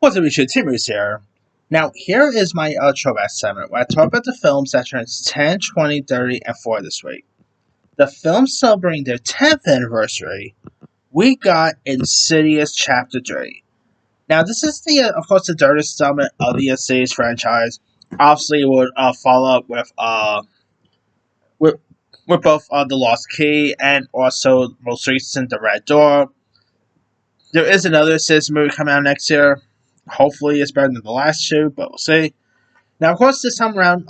What's up, YouTube? Timmy's here. Now, here is my throwback segment where I talk about the films that turns 10, 20, 30, and 40 this week. The films celebrating their 10th anniversary, we got Insidious Chapter 3. Now, this is of course, the third installment of the Insidious franchise. Obviously, it would follow up with, with both The Lost Key and also most recent The Red Door. There is another Insidious movie coming out next year. Hopefully, it's better than the last two, but we'll see. Now, of course, this time around,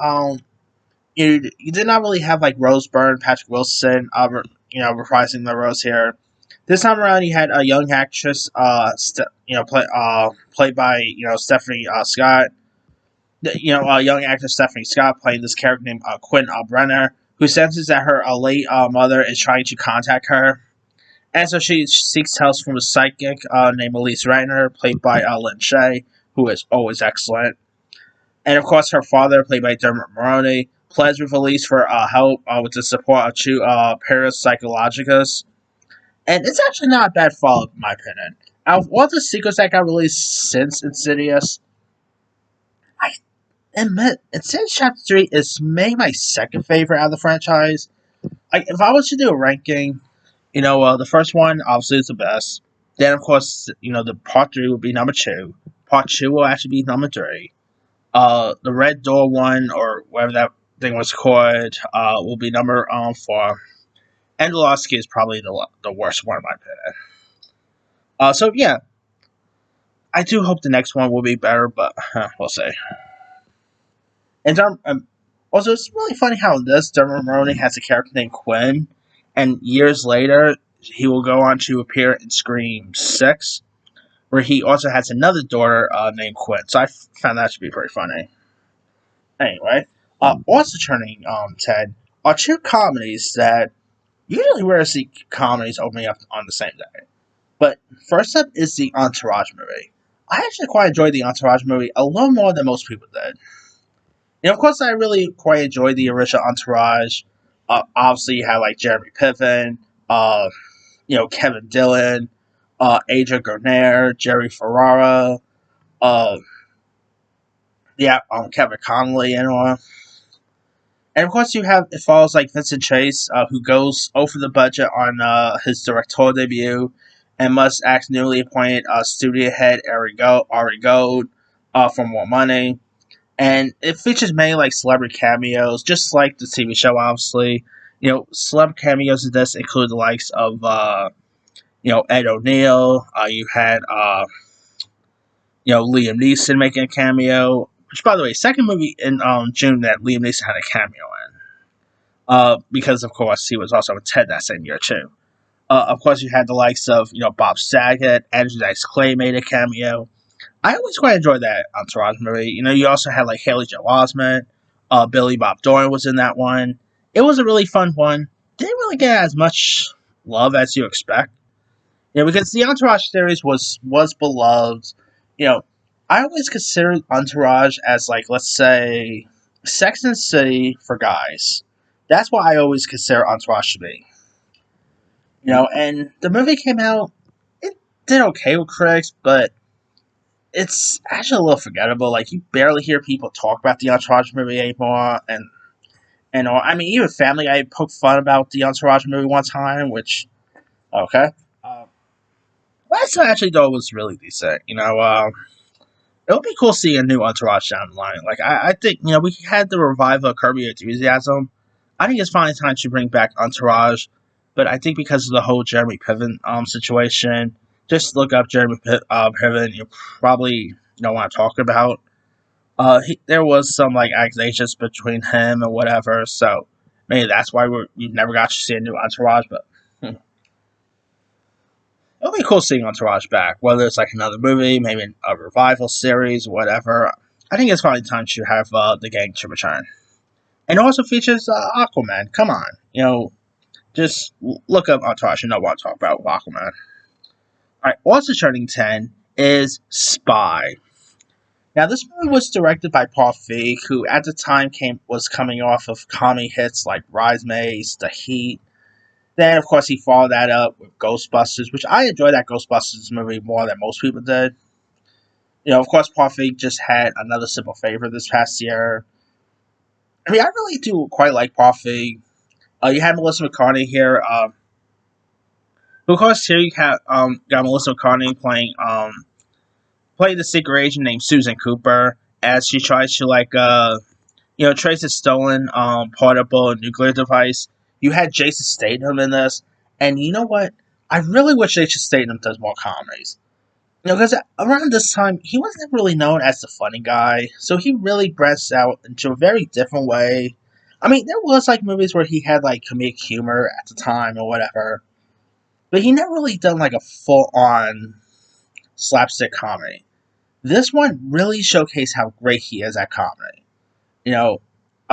you did not really have like Rose Byrne, Patrick Wilson, reprising the roles here. This time around, you had a young actress, played by Stephanie Scott. A young actress Stephanie Scott playing this character named Quinn Brenner, who senses that her late mother is trying to contact her, and so she seeks help from a psychic named Elise Reiner, played by Lynn Shay, who is always excellent. And of course, her father, played by Dermot Mulroney, pleads with Elise for help with the support of two parapsychologists. And it's actually not a bad follow-up, in my opinion. Out of all the sequels that got released since Insidious, I admit, Insidious Chapter 3 is maybe my second favorite out of the franchise. Like, if I was to do a ranking, the first one obviously is the best. Then, of course, the part 3 would be number 2. Part 2 will actually be number 3. The Red Door one, or whatever that thing was called, will be number 4. And the Lost Key is probably the worst one, in my opinion. So, yeah. I do hope the next one will be better, but we'll see. And also, it's really funny how in this, Dermot Mulroney has a character named Quinn, and years later, he will go on to appear in Scream 6, where he also has another daughter named Quinn. So I found that to be pretty funny. Anyway, also turning 10 are two comedies that usually rarely see comedies opening up on the same day. But first up is the Entourage movie. I actually quite enjoyed the Entourage movie a little more than most people did. Of course, I really quite enjoyed the original Entourage. Obviously, you had like Jeremy Piven, Kevin Dillon, Adria Garner, Jerry Ferrara, Kevin Connolly, and all. And of course, it follows like Vincent Chase, who goes over the budget on his directorial debut, and must ask newly appointed studio head Ari Gold for more money. And it features many like celebrity cameos, just like the TV show. Obviously, celebrity cameos in this include the likes of Ed O'Neill. You had Liam Neeson making a cameo. Which, by the way, second movie in June that Liam Neeson had a cameo in. Because of course he was also in Ted that same year too. Of course, you had the likes of Bob Saget, Andrew Dice Clay made a cameo. I always quite enjoyed that Entourage movie. You also had like Haley Joel Osment, Billy Bob Thornton was in that one. It was a really fun one. Didn't really get as much love as you expect. Because the Entourage series was beloved. I always considered Entourage as like, let's say, Sex and the City for guys. That's what I always consider Entourage to be. And the movie came out, it did okay with critics, but it's actually a little forgettable. Like, you barely hear people talk about the Entourage movie anymore, and all. I mean, even Family Guy poked fun about the Entourage movie one time, which, okay. But I still actually thought it was really decent. It would be cool seeing a new Entourage down the line. Like, I think, we had the revival of Curb Your Enthusiasm. I think it's finally time to bring back Entourage, but I think because of the whole Jeremy Piven situation, just look up Jeremy Piven, you probably know what I'm talking about. There was some like accusations between him and whatever, so maybe that's why we never got to see a new Entourage. But it'll be cool seeing Entourage back, whether it's like another movie, maybe a revival series, whatever. I think it's finally time to have the gang to return, and it also features Aquaman. Come on, just look up Entourage. You know what I'm talking about with Aquaman. Alright, also turning 10 is Spy. Now, this movie was directed by Paul Feig, who at the time was coming off of comedy hits like Bridesmaids, The Heat. Then, of course, he followed that up with Ghostbusters, which I enjoyed that Ghostbusters movie more than most people did. Of course, Parfait just had another Simple Favor this past year. I mean, I really do quite like Parfait. You had Melissa McCartney here. Of course, here you have got Melissa McCartney playing the secret agent named Susan Cooper as she tries to trace a stolen portable nuclear device. You had Jason Statham in this, and you know what? I really wish Jason Statham does more comedies. Because around this time, he wasn't really known as the funny guy, so he really branched out into a very different way. I mean, there was like movies where he had like comedic humor at the time or whatever, but he never really done like a full on slapstick comedy. This one really showcased how great he is at comedy. You know,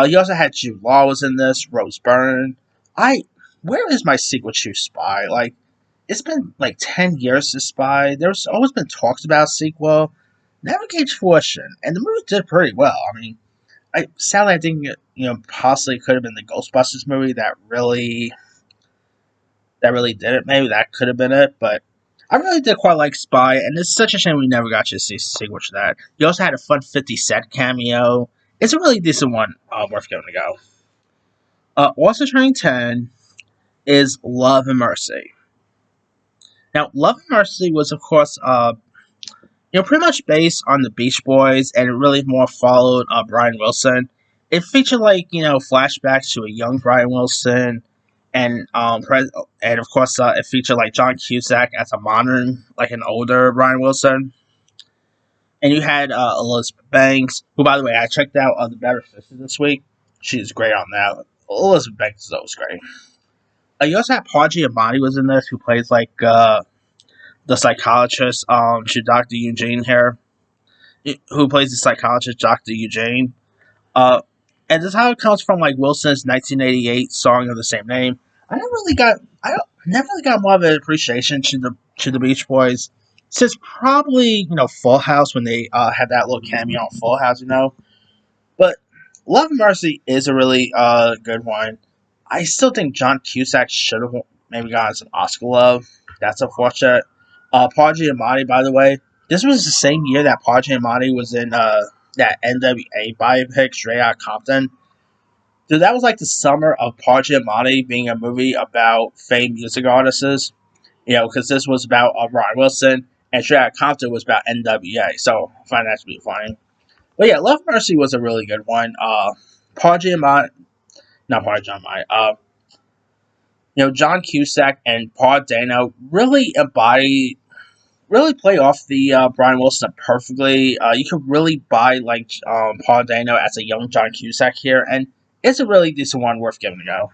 you also had Jude Law was in this, Rose Byrne. Where is my sequel to Spy? Like, it's been like 10 years to Spy. There's always been talks about a sequel. Never came to fruition, and the movie did pretty well. I mean, sadly I think possibly could have been the Ghostbusters movie that really did it. Maybe that could have been it, but I really did quite like Spy, and it's such a shame we never got to see a sequel to that. You also had a fun 50 Cent cameo. It's a really decent one, worth giving a go. Also turning 10 is Love and Mercy. Now, Love and Mercy was, of course, pretty much based on the Beach Boys, and it really more followed Brian Wilson. It featured flashbacks to a young Brian Wilson, and and of course it featured like John Cusack as a modern, like an older Brian Wilson, and you had Elizabeth Banks, who by the way I checked out The Better Sisters this week. She's great on that. Elizabeth Banks is always great. You also had Paul Giamatti was in this, who plays like the psychologist to Dr. Eugene here, who plays the psychologist Dr. Eugene. Uh, and this how it comes from like Wilson's 1988 song of the same name. Never really got more of an appreciation to the Beach Boys since probably Full House when they had that little cameo on Full House, But Love and Mercy is a really good one. I still think John Cusack should have maybe gotten some Oscar love. That's unfortunate. Paul Giamatti, by the way, this was the same year that Paul Giamatti was in that NWA biopic, Straight Outta Compton. Dude, that was like the summer of Paul Giamatti being a movie about famed music artists. Because this was about Brian Wilson, and Straight Outta Compton was about NWA. So I find that to be funny. But yeah, Love Mercy was a really good one. Paul Giamatti, not Paul Giamatti. John Cusack and Paul Dano really play off the Brian Wilson perfectly. You could really buy like Paul Dano as a young John Cusack here, and it's a really decent one worth giving a go.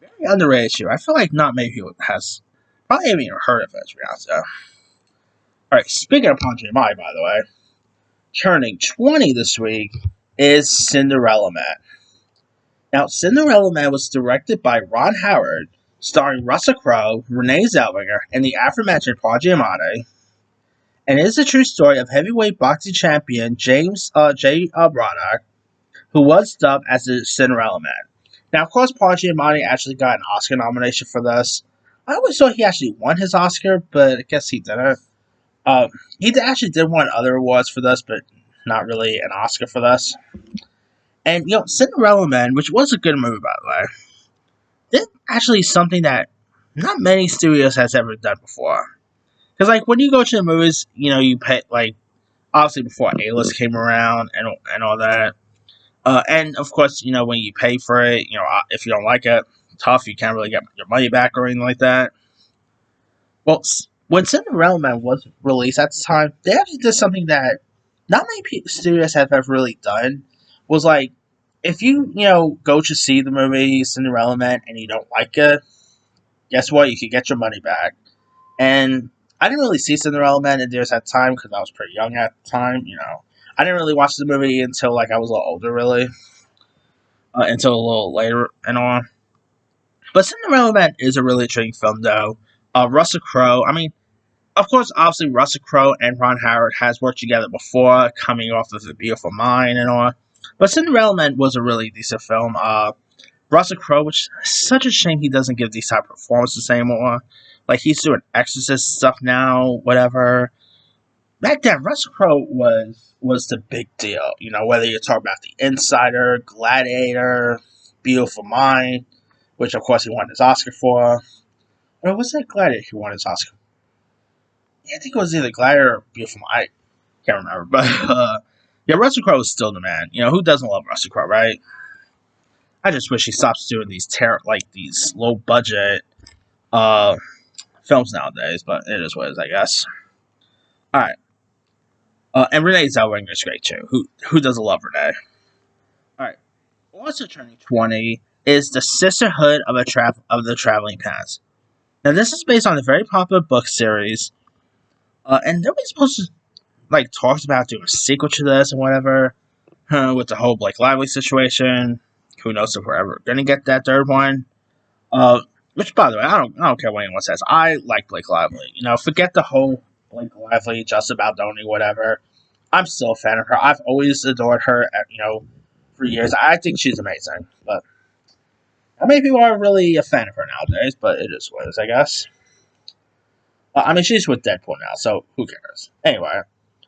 Very underrated show. I feel like not many people has probably haven't even heard of it. To be honest, though. All right, speaking of Paul Giamatti, by the way, turning 20 this week is Cinderella Man. Now, Cinderella Man was directed by Ron Howard, starring Russell Crowe, Renee Zellweger, and the aforementioned Paul Giamatti, and it is a true story of heavyweight boxing champion James J. Braddock, who was dubbed as the Cinderella Man. Now, of course, Paul Giamatti actually got an Oscar nomination for this. I always thought he actually won his Oscar, but I guess he didn't. Actually did win other awards for this, but not really an Oscar for this. And, Cinderella Man, which was a good movie, by the way, did actually something that not many studios has ever done before. Because, like, when you go to the movies, you pay, like, obviously before A-List came around and all that. And, of course, when you pay for it, if you don't like it, tough, you can't really get your money back or anything like that. Well, when Cinderella Man was released at the time, they actually did something that not many studios have ever really done. Was like, if you, go to see the movie Cinderella Man and you don't like it, guess what? You can get your money back. And I didn't really see Cinderella Man in theaters at the time because I was pretty young at the time, I didn't really watch the movie until, like, I was a little older, really. Until a little later and all. But Cinderella Man is a really intriguing film, though. Russell Crowe, I mean, of course, obviously, Russell Crowe and Ron Howard has worked together before, coming off of A Beautiful Mind and all. But Cinderella Man was a really decent film. Russell Crowe, which is such a shame he doesn't give these type of performances anymore. Like, he's doing Exorcist stuff now, whatever. back then Russell Crowe was the big deal. You know, whether you're talking about The Insider, Gladiator, Beautiful Mind, which of course he won his Oscar for. Or was that Gladiator he won his Oscar? Yeah, I think it was either Gladiator or Beautiful Mind. I can't remember, but yeah, Russell Crowe is still the man. You know, who doesn't love Russell Crowe, right? I just wish he stops doing these low budget uh films nowadays, but it is what it is, I guess. All right. And Renee Zellweger is great too. Who doesn't love Renee? All right. Also turning 20 is the Sisterhood of the Traveling Pants. Now this is based on a very popular book series, and nobody's supposed to like talks about doing a sequel to this and whatever. With the whole Blake Lively situation, who knows if we're ever gonna get that third one? Which, by the way, I don't care what anyone says. I like Blake Lively. You know, forget the whole Blake Lively, just about Donnie, whatever. I'm still a fan of her. I've always adored her. For years. I think she's amazing. But not many people are really a fan of her nowadays. But it is what it is, I guess. I mean, she's with Deadpool now, so who cares? Anyway,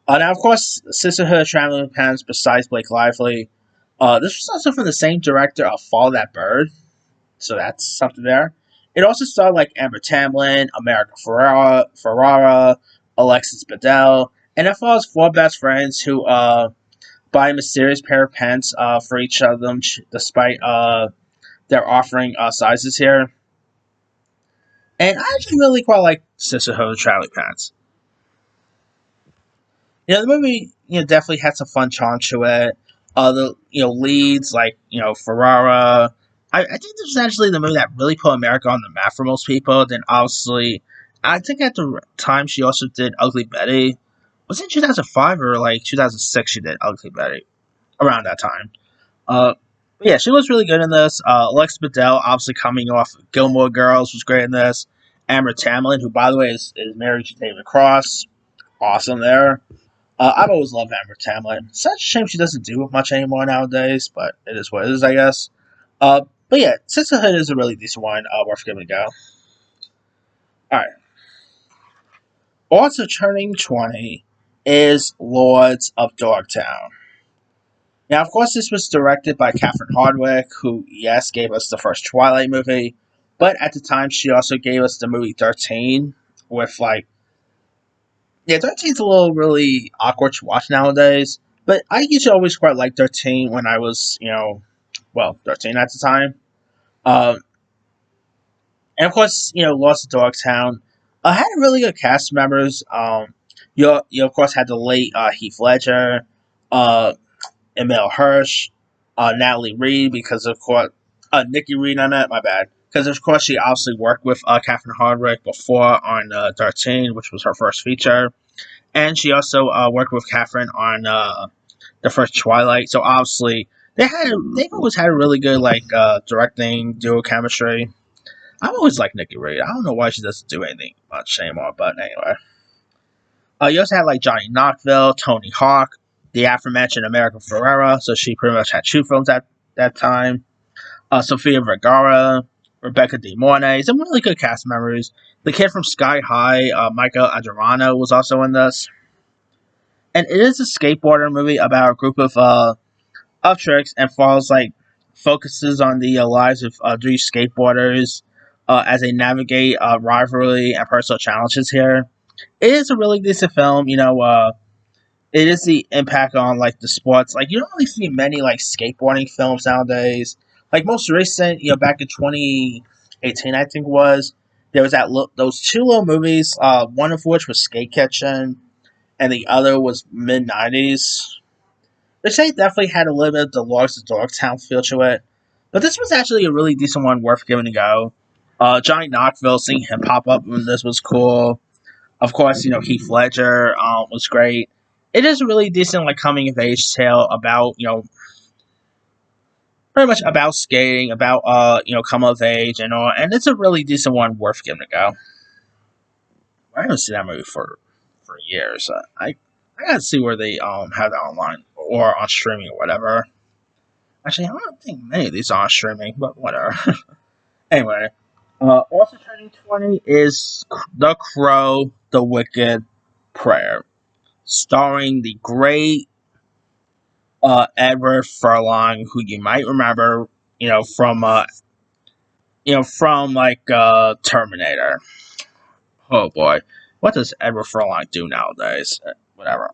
now of course, Sisterhood, Traveling Pants. Besides Blake Lively, this was also from the same director of Follow That Bird. So that's something there. It also starred like Amber Tamlin, America Ferrara, Alexis Bledel, and it follows four best friends who buy a mysterious pair of pants for each of them, despite their offering sizes here. And I actually really quite like Sisterhood of Traveling Pants. You know, the movie definitely had some fun charm to it. The leads like Ferrara. I think this was actually the movie that really put America on the map for most people. Then obviously, I think at the time she also did Ugly Betty. Was it 2005 or like 2006? She did Ugly Betty around that time. Uh, but yeah, she was really good in this. Alex Bedell, obviously coming off Gilmore Girls, was great in this. Amber Tamlin, who by the way is married to David Cross, awesome there. I've always loved Amber Tamlin. Such a shame she doesn't do much anymore nowadays, but it is what it is, I guess. But yeah, Sisterhood is a really decent one, worth giving a go. Alright. Also turning 20 is Lords of Dogtown. Now, of course, this was directed by Catherine Hardwicke, who, yes, gave us the first Twilight movie, but at the time, she also gave us the movie 13, with, like, yeah, 13's a little really awkward to watch nowadays, but I used to always quite like 13 when I was, 13 at the time. Um, and of course, Lost of Dogtown had a really good cast of members. You of course had the late Heath Ledger, uh, Emil Hirsch, Natalie Reid, because of course, Nikki Reed, I meant, my bad. Because of course she obviously worked with Catherine Hardwicke before on 13, which was her first feature. And she also worked with Catherine on the first Twilight. So obviously they've always had a really good directing duo chemistry. I've always liked Nikki Reed. I don't know why she doesn't do anything much anymore, but anyway. You also had like Johnny Knoxville, Tony Hawk, the aforementioned America Ferrera, so she pretty much had two films at that time. Sofia Vergara, Rebecca De Mornay, some really good cast members. The kid from Sky High, Michael Adorano, was also in this. And it is a skateboarder movie about a group of tricks and focuses on the lives of three skateboarders as they navigate rivalry and personal challenges here. It is a really decent film. It is the impact on like the sports. Like you don't really see many like skateboarding films nowadays. Like most recent, back in 2018, I think was there was those two little movies. One of which was Skate Kitchen, and the other was mid '90s. Which they definitely had a little bit of the Lords of Dogtown feel to it. But this was actually a really decent one, worth giving a go. Johnny Knoxville, seeing him pop up when this was cool. Of course, Heath Ledger was great. It is a really decent like coming of age tale about pretty much about skating, about come of age and all, and it's a really decent one, worth giving a go. I haven't seen that movie for years. I gotta see where they have that online or on streaming or whatever. Actually, I don't think many of these are on streaming, but whatever. Anyway, also turning 20 is The Crow, The Wicked Prayer. starring the great Edward Furlong, who you might remember, from like Terminator. Oh boy, what does Edward Furlong do nowadays? Whatever.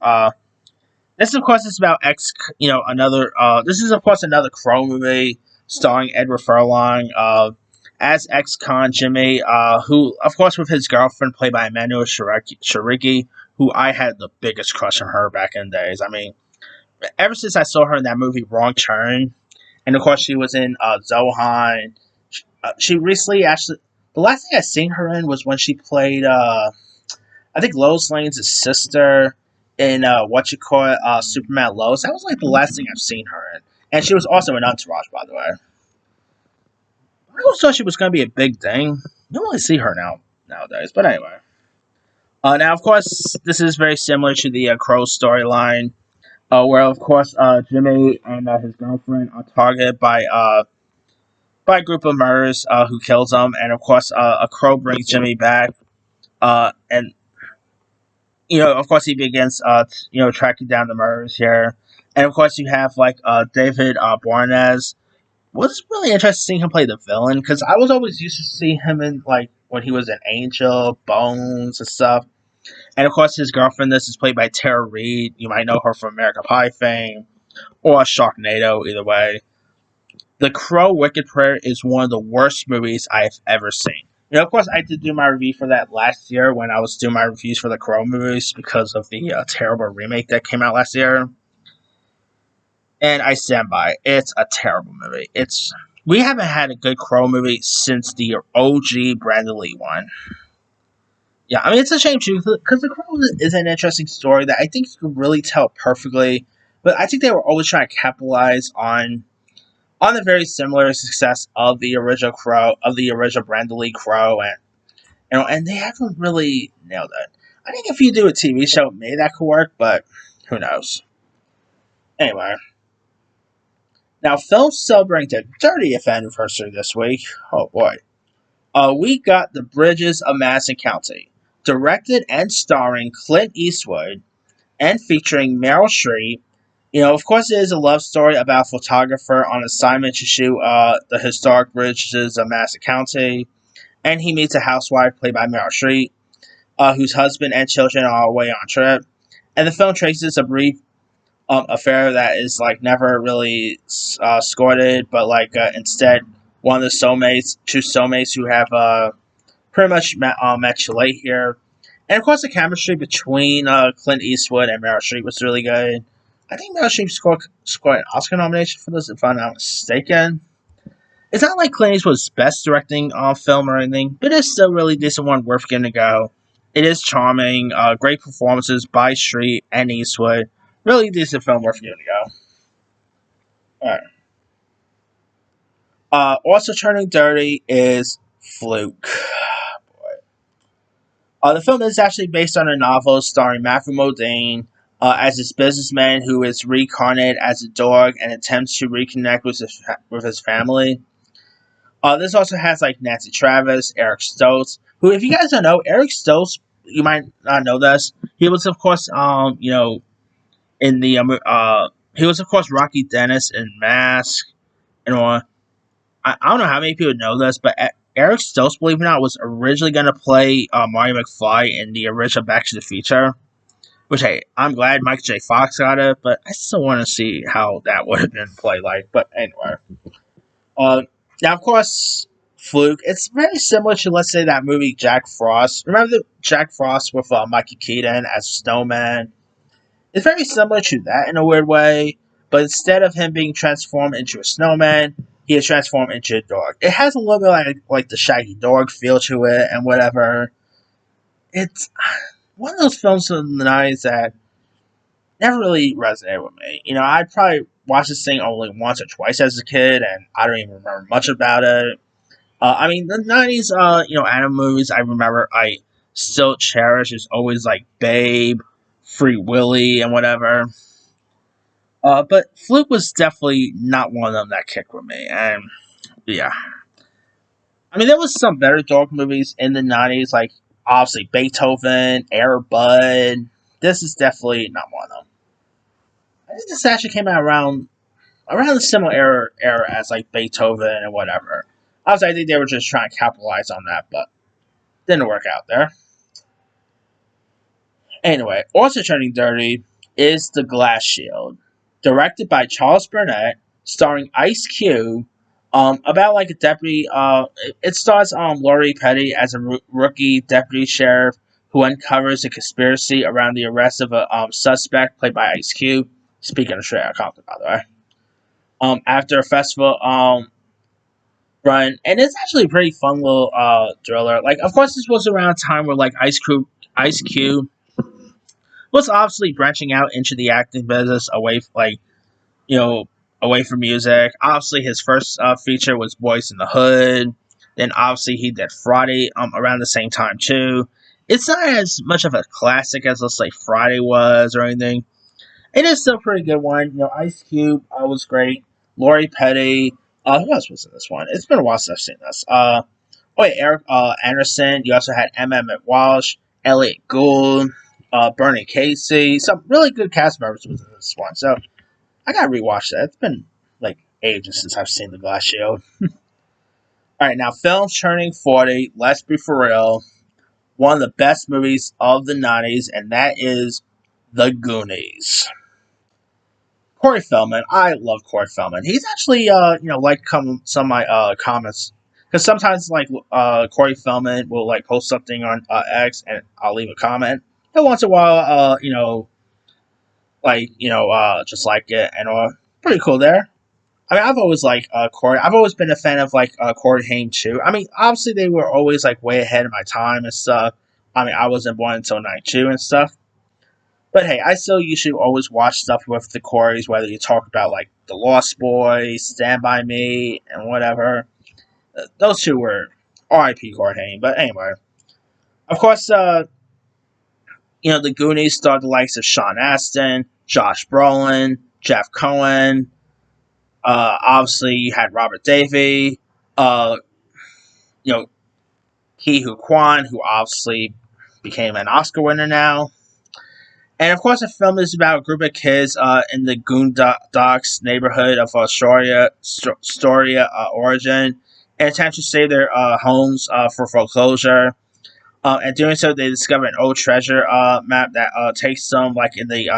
This of course is about X. Another. This is of course another Crow movie starring Edward Furlong as ex-con Jimmy, who of course with his girlfriend played by Emmanuel Shariki, who I had the biggest crush on her back in the days. I mean, ever since I saw her in that movie Wrong Turn, and of course she was in Zohan. She recently actually the last thing I seen her in was when she played I think Lois Lane's sister in Superman Lois. That was like the last thing I've seen her in, and she was also in Entourage, by the way. I always thought she was going to be a big thing. You don't really see her nowadays, but anyway. Now, of course, this is very similar to the Crow storyline, where of course Jimmy and his girlfriend are targeted by a group of murderers who kills them, and of course a crow brings Jimmy back, and of course he begins tracking down the murderers here, and of course you have like David Boreanaz. Was really interesting seeing him play the villain because I was always used to see him in like when he was an Angel, Bones, and stuff. And of course, his girlfriend. This is played by Tara Reid. You might know her from American Pie fame or Sharknado. Either way, The Crow Wicked Prayer is one of the worst movies I've ever seen. Of course, I did do my review for that last year when I was doing my reviews for the Crow movies because of the terrible remake that came out last year. And I stand by. It's a terrible movie. We haven't had a good Crow movie since the OG Brandon Lee one. Yeah, I mean it's a shame too because The Crow is an interesting story that I think you can really tell perfectly. But I think they were always trying to capitalize on the very similar success of the original Crow, of the original Brandon Lee Crow, and they haven't really nailed it. I think if you do a TV show, maybe that could work, but who knows? Anyway, now films celebrating their 30th anniversary this week. Oh boy, we got The Bridges of Madison County, directed and starring Clint Eastwood, and featuring Meryl Streep. Of course, it is a love story about a photographer on assignment to shoot the historic bridges of Madison County, and he meets a housewife played by Meryl Streep, whose husband and children are away on trip. And the film traces a brief affair that is like never really scored, but like instead one of the two soulmates who have pretty much met too late here. And of course, the chemistry between Clint Eastwood and Meryl Streep was really good. I think Meryl Streep scored an Oscar nomination for this, if I'm not mistaken. It's not like Clint Eastwood's best directing film or anything, but it's still a really decent one worth getting to go. It is charming, great performances by Streep and Eastwood. Really decent film worth getting to go. Alright. Also turning dirty is Fluke. The film is actually based on a novel starring Matthew Modine as this businessman who is reincarnated as a dog and attempts to reconnect with his family. This also has like Nancy Travis, Eric Stoltz, who, if you guys don't know, Eric Stoltz, you might not know this. He was, of course, in the he was, of course, Rocky Dennis in Mask and all. I don't know how many people know this, but Eric Stoltz, believe it or not, was originally going to play Marty McFly in the original Back to the Future. Which, hey, I'm glad Michael J. Fox got it, but I still want to see how that would have been played like. But anyway. Now, of course, Fluke, it's very similar to, let's say, that movie Jack Frost. Remember the Jack Frost with Mikey Keaton as Snowman? It's very similar to that in a weird way, but instead of him being transformed into a snowman, he is transformed into a dog. It has a little bit like the Shaggy Dog feel to it and whatever. It's one of those films from the 90s that never really resonated with me. I'd probably watched this thing only once or twice as a kid, and I don't even remember much about it. I mean, the 90s, anime movies I remember I still cherish is always like Babe, Free Willy, and whatever. But Fluke was definitely not one of them that kicked with me, and yeah. I mean, there was some better dog movies in the 90s, like obviously Beethoven, Air Bud. this is definitely not one of them. I think this actually came out around the similar era as like Beethoven and whatever. Obviously, I think they were just trying to capitalize on that, but didn't work out there. Anyway, also turning dirty is The Glass Shield, directed by Charles Burnett, starring Ice Cube. About like a deputy. It stars Lori Petty as a rookie deputy sheriff who uncovers a conspiracy around the arrest of a suspect played by Ice Cube. Speaking of straight out Compton, by the way. After a festival run, and it's actually a pretty fun little thriller. Like, of course, this was around a time where like Ice Cube was obviously branching out into the acting business away, like you know, away from music. Obviously, his first feature was Boys in the Hood. Then, obviously, he did Friday around the same time too. It's not as much of a classic as let's say Friday was or anything. It is still a pretty good one. Ice Cube was great. Lori Petty. Who else was in this one? It's been a while since I've seen this. Eric Anderson. You also had M. Emmett Walsh, Elliot Gould, Bernie Casey. Some really good cast members was in this one. So I gotta rewatch that. It's been like ages since I've seen The Glass Shield. All right, now films turning 40. Let's be for real. One of the best movies of the 90s, and that is The Goonies. Corey Feldman, I love Corey Feldman. He's actually, like some of my comments because sometimes like Corey Feldman will like post something on X and I'll leave a comment. And once in a while, just like it and pretty cool there. I mean, I've always liked Corey. I've always been a fan of like Corey Haim too. I mean, obviously they were always like way ahead of my time and stuff. I mean, I wasn't born until '92 and stuff. But hey, I still usually always watch stuff with the Coreys, whether you talk about like The Lost Boys, Stand By Me, and whatever. Those two were R.I.P. Corey Haim. But anyway, of course, the Goonies starred the likes of Sean Astin, Josh Brolin, Jeff Cohen. Obviously, you had Robert Davey, uh, you know, Ke Huy Quan, who obviously became an Oscar winner now. And of course, the film is about a group of kids in the Goondocks neighborhood of Astoria, Oregon, and attempt to save their homes for foreclosure. And doing so, they discover an old treasure map that takes them like in the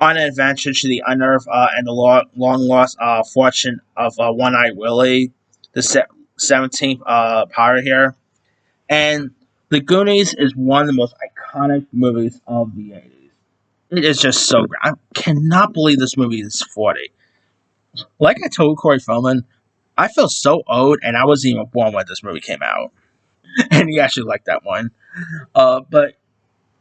on an adventure to the unearthed and the long lost fortune of One Eyed Willie, the 17th pirate here. And The Goonies is one of the most iconic movies of the 80s. It is just so great. I cannot believe this movie is 40. Like I told Corey Feldman, I feel so old, and I wasn't even born when this movie came out. And he actually liked that one. But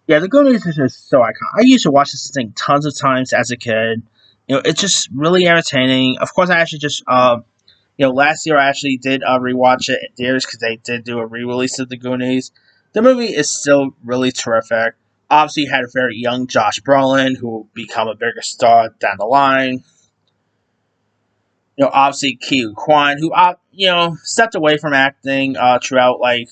yeah, The Goonies is just so iconic. I used to watch this thing tons of times as a kid. It's just really entertaining. Of course, I actually just last year I actually did rewatch it in theaters because they did do a re-release of The Goonies. The movie is still really terrific. Obviously, you had a very young Josh Brolin who will become a bigger star down the line. Obviously Ke Huy Quan, who stepped away from acting throughout like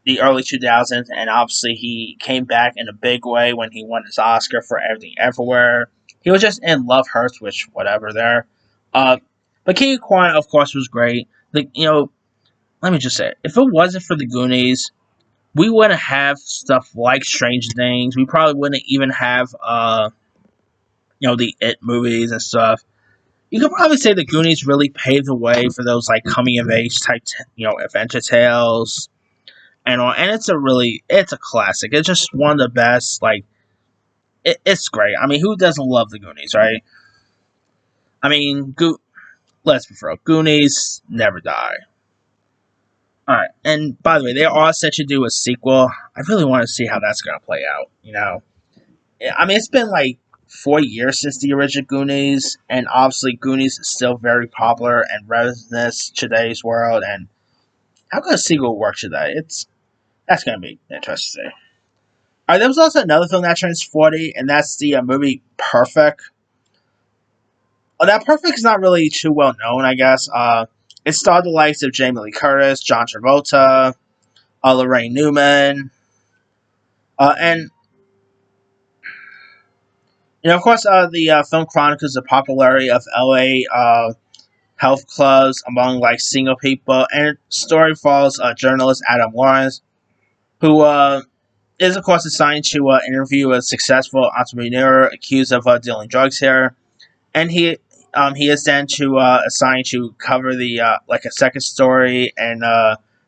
the early 2000s, and obviously he came back in a big way when he won his Oscar for Everything Everywhere. He was just in Love Hurts, which whatever there. But Ke Huy Quan, of course, was great. Let me just say, if it wasn't for The Goonies, we wouldn't have stuff like Strange Things. We probably wouldn't even have the It movies and stuff. You could probably say The Goonies really paved the way for those like coming of age type adventure tales and all. And it's a classic. It's just one of the best. Like it's great. I mean, who doesn't love The Goonies, right? I mean, let's be real. Goonies never die. All right, and by the way, they are set to do a sequel. I really want to see how that's gonna play out. I mean, it's been like 4 years since the original Goonies, and obviously Goonies is still very popular and relevant today's world. And how can a sequel work today? That's gonna be interesting. All right, there was also another film that turns 40, and that's the movie Perfect. That Perfect is not really too well known, I guess. It starred the likes of Jamie Lee Curtis, John Travolta, Lorraine Newman, and Of course, the film chronicles the popularity of LA health clubs among like single people, and story follows journalist Adam Lawrence, who is of course assigned to interview a successful entrepreneur accused of dealing drugs here, and he is then to assigned to cover the like a second story, and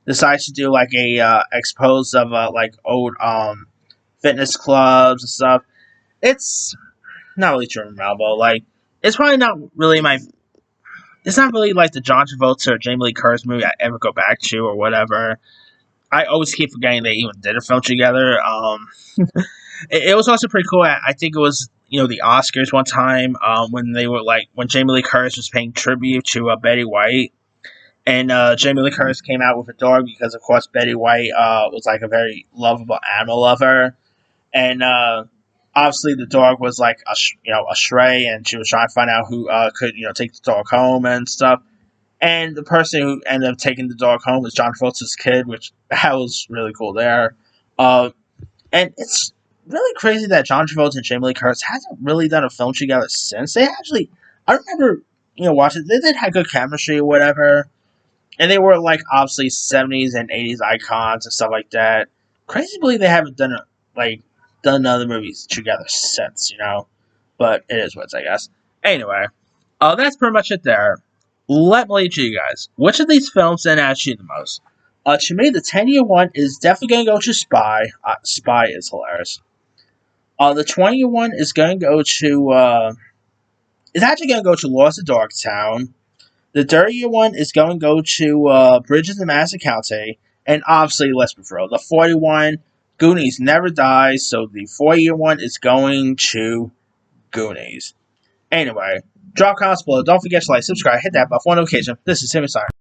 decides to do like a expose of like old fitness clubs and stuff. It's not really too memorable. Like it's probably not really my. It's not really like the John Travolta or Jamie Lee Curtis movie I ever go back to or whatever. I always keep forgetting they even did a film together. It was also pretty cool. I think it was the Oscars one time when they were like when Jamie Lee Curtis was paying tribute to Betty White, and Jamie Lee Curtis came out with a dog because of course Betty White was like a very lovable animal lover, and obviously the dog was like a stray, and she was trying to find out who could take the dog home and stuff. And the person who ended up taking the dog home was John Travolta's kid, which that was really cool there. Uh, and it's really crazy that John Travolta and Jamie Lee Curtis hasn't really done a film together since. They actually, I remember, watching. They did have good chemistry or whatever, and they were like obviously 70s and 80s icons and stuff like that. Crazy to believe they haven't done other movies together since. But it is what it's, I guess. Anyway, that's pretty much it there. Let me leave to you guys. Which of these films interests you the most? To me, the 10-year one is definitely going to go to Spy. Spy is hilarious. The 20-year one is going to go to. It's actually going to go to Lost in Darktown. The 30-year one is going to go to Bridges in Madison County. And obviously, let's be real. The 41, Goonies never dies. So the 4-year one is going to Goonies. Anyway, drop comments below. Don't forget to like, subscribe, hit that bell for notification. This is Timmy Sire.